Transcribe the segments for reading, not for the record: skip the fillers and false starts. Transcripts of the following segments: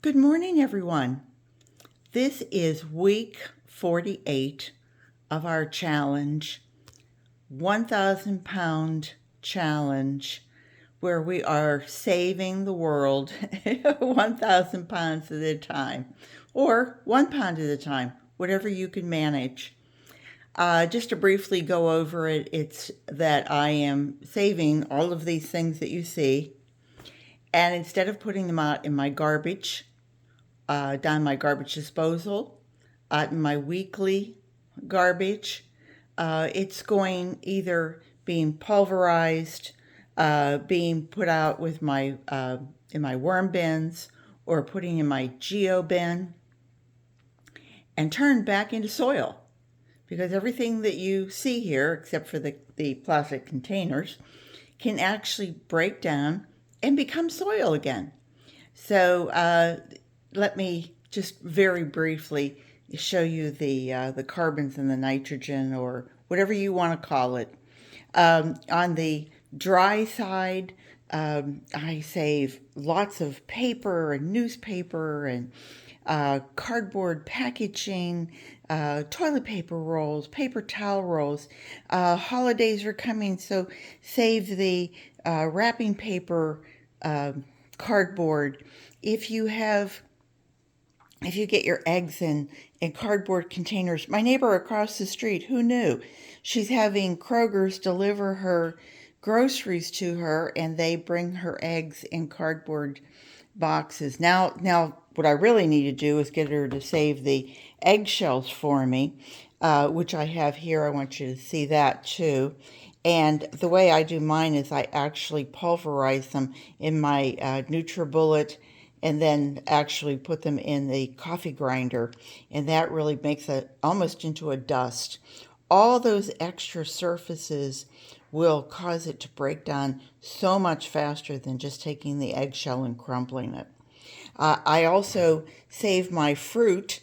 Good morning, everyone. This is week 48 of our challenge, 1,000 pound challenge, where we are saving the world 1,000 pounds at a time, or 1 pound at a time, whatever you can manage. Just to briefly go over it, it's that I am saving all of these things that you see, and instead of putting them out in my garbage, down my garbage disposal, in my weekly garbage. It's going either being pulverized, being put out with my in my worm bins, or putting in my geo bin and turned back into soil. Because everything that you see here, except for the plastic containers, can actually break down and become soil again. So let me just very briefly show you the carbons and the nitrogen, or whatever you want to call it. On the dry side, I save lots of paper and newspaper and cardboard packaging, toilet paper rolls, paper towel rolls. Holidays are coming, so save the wrapping paper, cardboard. If you get your eggs in cardboard containers, my neighbor across the street, who knew? She's having Kroger's deliver her groceries to her, and they bring her eggs in cardboard boxes. Now, what I really need to do is get her to save the eggshells for me, which I have here. I want you to see that too. And the way I do mine is I actually pulverize them in my NutriBullet, and then actually put them in the coffee grinder, and that really makes it almost into a dust. All those extra surfaces will cause it to break down so much faster than just taking the eggshell and crumpling it. I also save my fruit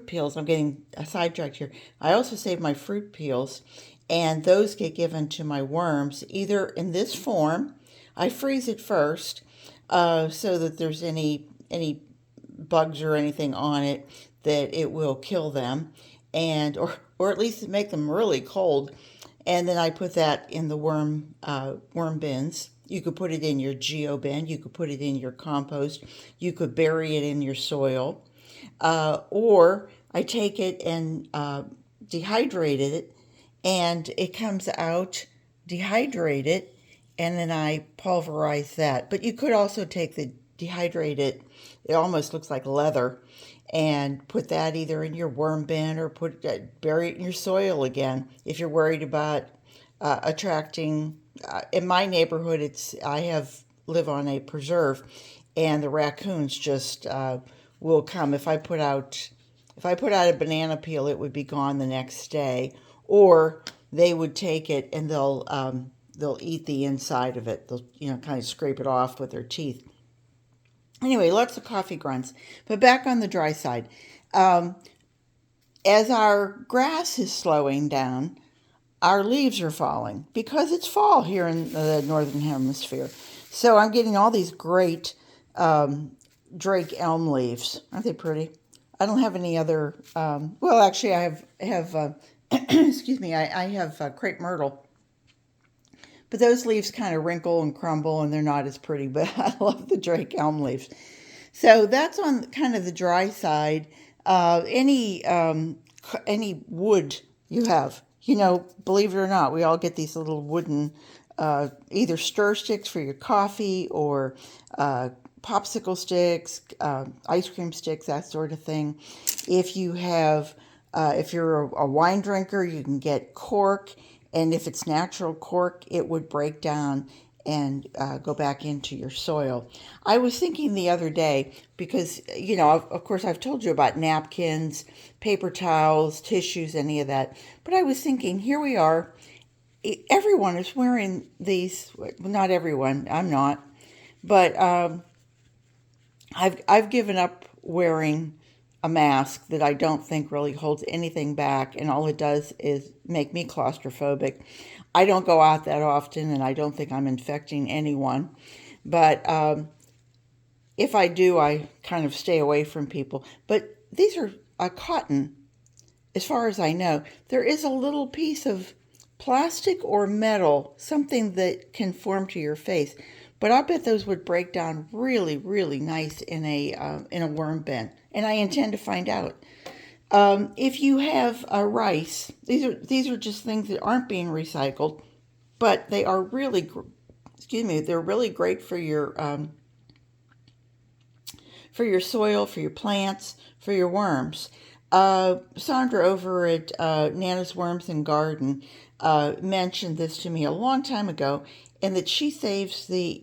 peels. I'm getting sidetracked here. I also save my fruit peels, and those get given to my worms either in this form. I freeze it first, so that there's any bugs or anything on it, that it will kill them, and or at least make them really cold. And then I put that in the worm bins. You could put it in your geo bin. You could put it in your compost. You could bury it in your soil, or I take it and dehydrate it, and it comes out dehydrated, and then I pulverize that. But you could also take the dehydrated, it almost looks like leather, and put that either in your worm bin or bury it in your soil again if you're worried about attracting. In my neighborhood, live on a preserve, and the raccoons just will come. If I put out a banana peel, it would be gone the next day, or they would take it and they'll eat the inside of it. They'll kind of scrape it off with their teeth. Anyway, lots of coffee grunts. But back on the dry side, as our grass is slowing down, our leaves are falling because it's fall here in the northern hemisphere. So I'm getting all these great Drake Elm leaves. Aren't they pretty? I don't have any other. Well, actually, I have excuse me. I have crepe myrtle. But those leaves kind of wrinkle and crumble, and they're not as pretty, but I love the Drake Elm leaves. So that's on kind of the dry side. Any wood you have, believe it or not, we all get these little wooden either stir sticks for your coffee, or popsicle sticks, ice cream sticks, that sort of thing. If you're a wine drinker, you can get cork. And if it's natural cork, it would break down and go back into your soil. I was thinking the other day, because, of course, I've told you about napkins, paper towels, tissues, any of that. But I was thinking, here we are. Everyone is wearing these. Well, not everyone. I'm not. But I've given up wearing a mask that I don't think really holds anything back, and all it does is make me claustrophobic. I don't go out that often, and I don't think I'm infecting anyone. But If I do, I kind of stay away from people. But these are cotton, as far as I know. There is a little piece of plastic or metal, something that can form to your face. But I bet those would break down really, really nice in a worm bin, and I intend to find out. If you have rice, these are just things that aren't being recycled, but they are really, excuse me, they're really great for your soil, for your plants, for your worms. Sandra over at Nana's Worms and Garden mentioned this to me a long time ago, and that she saves the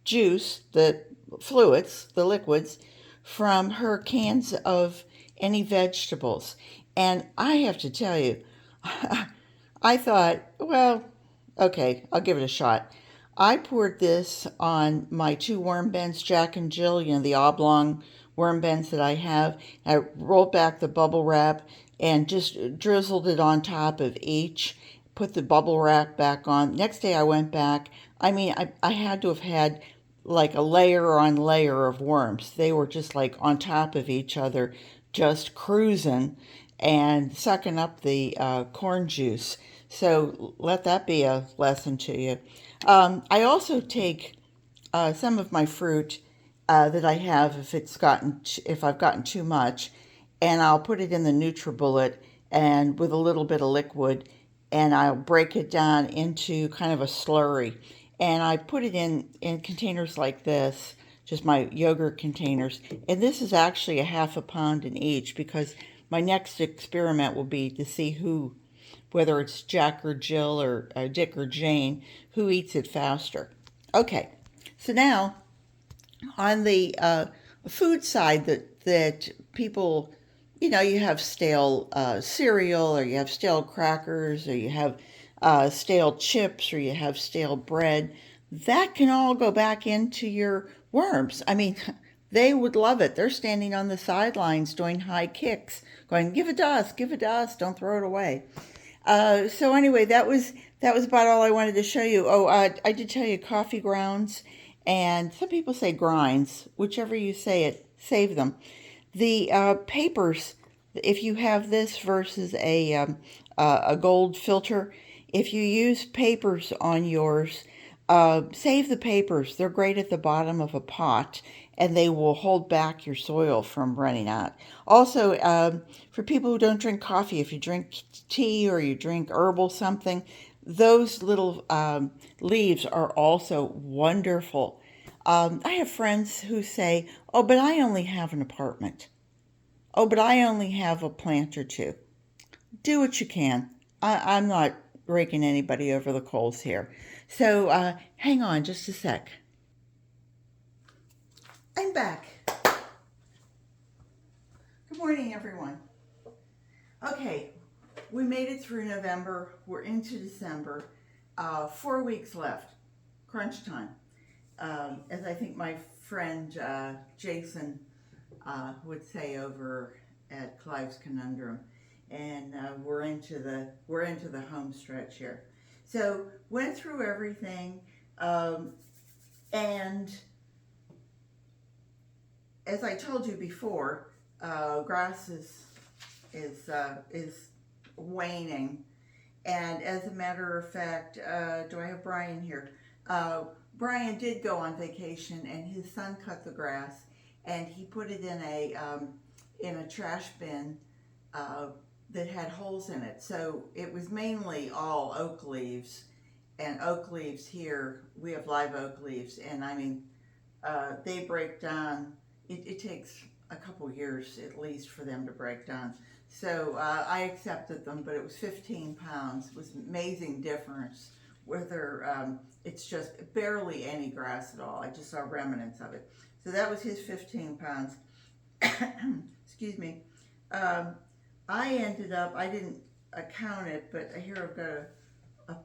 juice, the fluids, the liquids, from her cans of any vegetables. And I have to tell you, I thought, well, okay, I'll give it a shot. I poured this on my two worm bins, Jack and Jill, the oblong worm bins that I have. I rolled back the bubble wrap and just drizzled it on top of each, put the bubble wrap back on. Next day I went back. I mean, I had to have had like a layer on layer of worms. They were just like on top of each other, just cruising and sucking up the corn juice. So let that be a lesson to you. I also take some of my fruit that I have if I've gotten too much, and I'll put it in the NutriBullet and with a little bit of liquid, and I'll break it down into kind of a slurry, and I put it in containers like this, just my yogurt containers, and this is actually a half a pound in each because my next experiment will be to see whether it's Jack or Jill or Dick or Jane, who eats it faster. Okay, so now on the food side that people, you have stale cereal, or you have stale crackers, or you have stale chips, or you have stale bread, that can all go back into your worms. I mean, they would love it. They're standing on the sidelines doing high kicks, going, give it to us, don't throw it away. So anyway, that was about all I wanted to show you. Oh, I did tell you coffee grounds, and some people say grinds, whichever you say it, save them. The papers, if you have this versus a gold filter, if you use papers on yours, save the papers. They're great at the bottom of a pot, and they will hold back your soil from running out. Also, for people who don't drink coffee, if you drink tea or you drink herbal something, those little leaves are also wonderful. I have friends who say, "Oh, but I only have an apartment. Oh, but I only have a plant or two." Do what you can. I'm not raking anybody over the coals here. So hang on just a sec. I'm back. Good morning, everyone. Okay, we made it through November. We're into December. 4 weeks left. Crunch time. As I think my friend Jason would say over at Clive's Conundrum, and we're into the home stretch here. So went through everything, and as I told you before, grass is waning. And as a matter of fact, do I have Brian here? Brian did go on vacation, and his son cut the grass, and he put it in a trash bin that had holes in it. So it was mainly all oak leaves, and oak leaves here, we have live oak leaves, and I mean, they break down. It takes a couple years at least for them to break down. So I accepted them, but it was 15 pounds. It was an amazing difference. Whether it's just barely any grass at all. I just saw remnants of it. So that was his 15 pounds. Excuse me. I ended up, I didn't count it, but here I've got a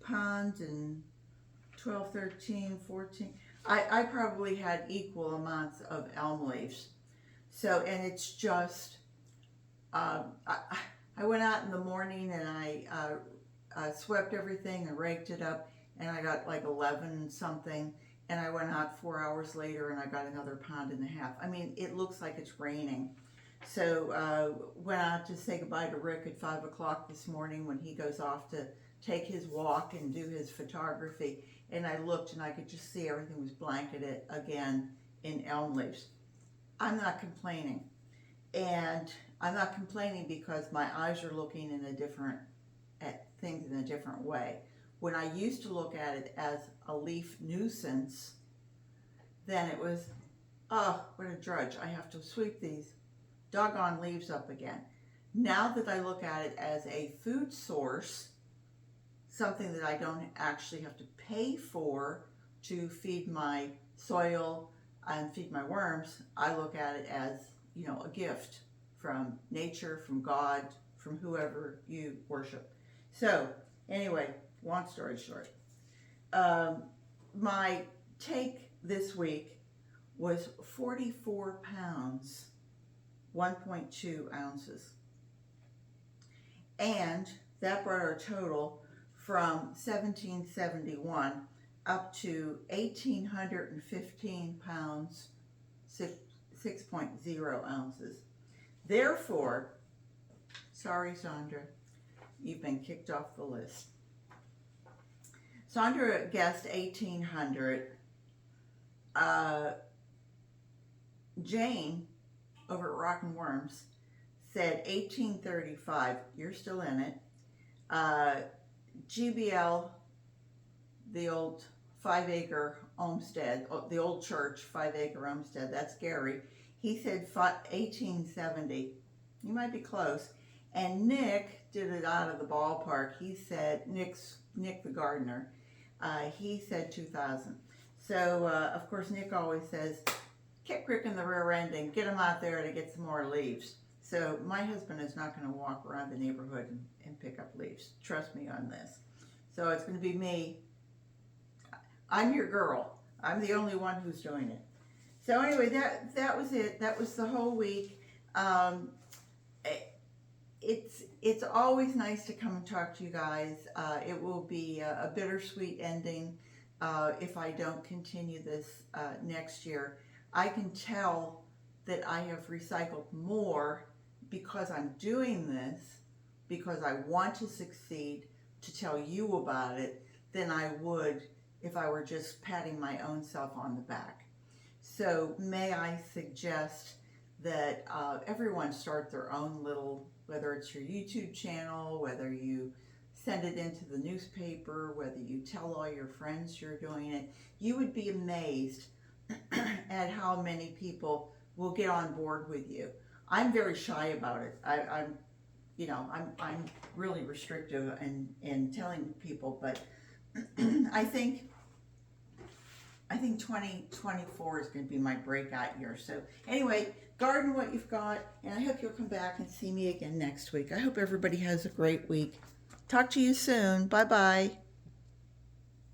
pound and 12, 13, 14. I probably had equal amounts of elm leaves. So, and it's just, I went out in the morning and I swept everything and raked it up, and I got like 11 something. and I went out 4 hours later and I got another 1.5 pounds. I mean, it looks like it's raining. So went out to say goodbye to Rick at 5 o'clock this morning when he goes off to take his walk and do his photography. And I looked and I could just see everything was blanketed again in elm leaves. I'm not complaining. And I'm not complaining because my eyes are looking at things in a different way. When I used to look at it as a leaf nuisance, then it was, oh, what a drudge. I have to sweep these doggone leaves up again. Now that I look at it as a food source, something that I don't actually have to pay for to feed my soil and feed my worms, I look at it as, a gift from nature, from God, from whoever you worship. So anyway, long story short, my take this week was 44 pounds, 1.2 ounces. And that brought our total from 1771 up to 1,815 pounds, 6.0 ounces. Therefore, sorry, Sandra, you've been kicked off the list. Sandra guessed 1,800. Jane over at Rockin' Worms said 1835. You're still in it. GBL, the old 5-acre homestead, the old church 5-acre homestead, that's Gary. He said 1870. You might be close. And Nick did it out of the ballpark. He said, Nick the gardener, he said 2000. So, of course, Nick always says, kick Rick in the rear end and get him out there to get some more leaves. So my husband is not going to walk around the neighborhood and pick up leaves. Trust me on this. So it's going to be me. I'm your girl. I'm the only one who's doing it. So anyway, that was it. That was the whole week. It's always nice to come and talk to you guys. It will be a bittersweet ending if I don't continue this next year. I can tell that I have recycled more because I'm doing this, because I want to succeed, to tell you about it, than I would if I were just patting my own self on the back. So may I suggest that everyone start their own little, whether it's your YouTube channel, whether you send it into the newspaper, whether you tell all your friends you're doing it, you would be amazed at how many people will get on board with you. I'm very shy about it. I'm really restrictive in telling people, but I think 2024 is going to be my breakout year. So anyway, garden what you've got, and I hope you'll come back and see me again next week. I hope everybody has a great week. Talk to you soon. Bye-bye.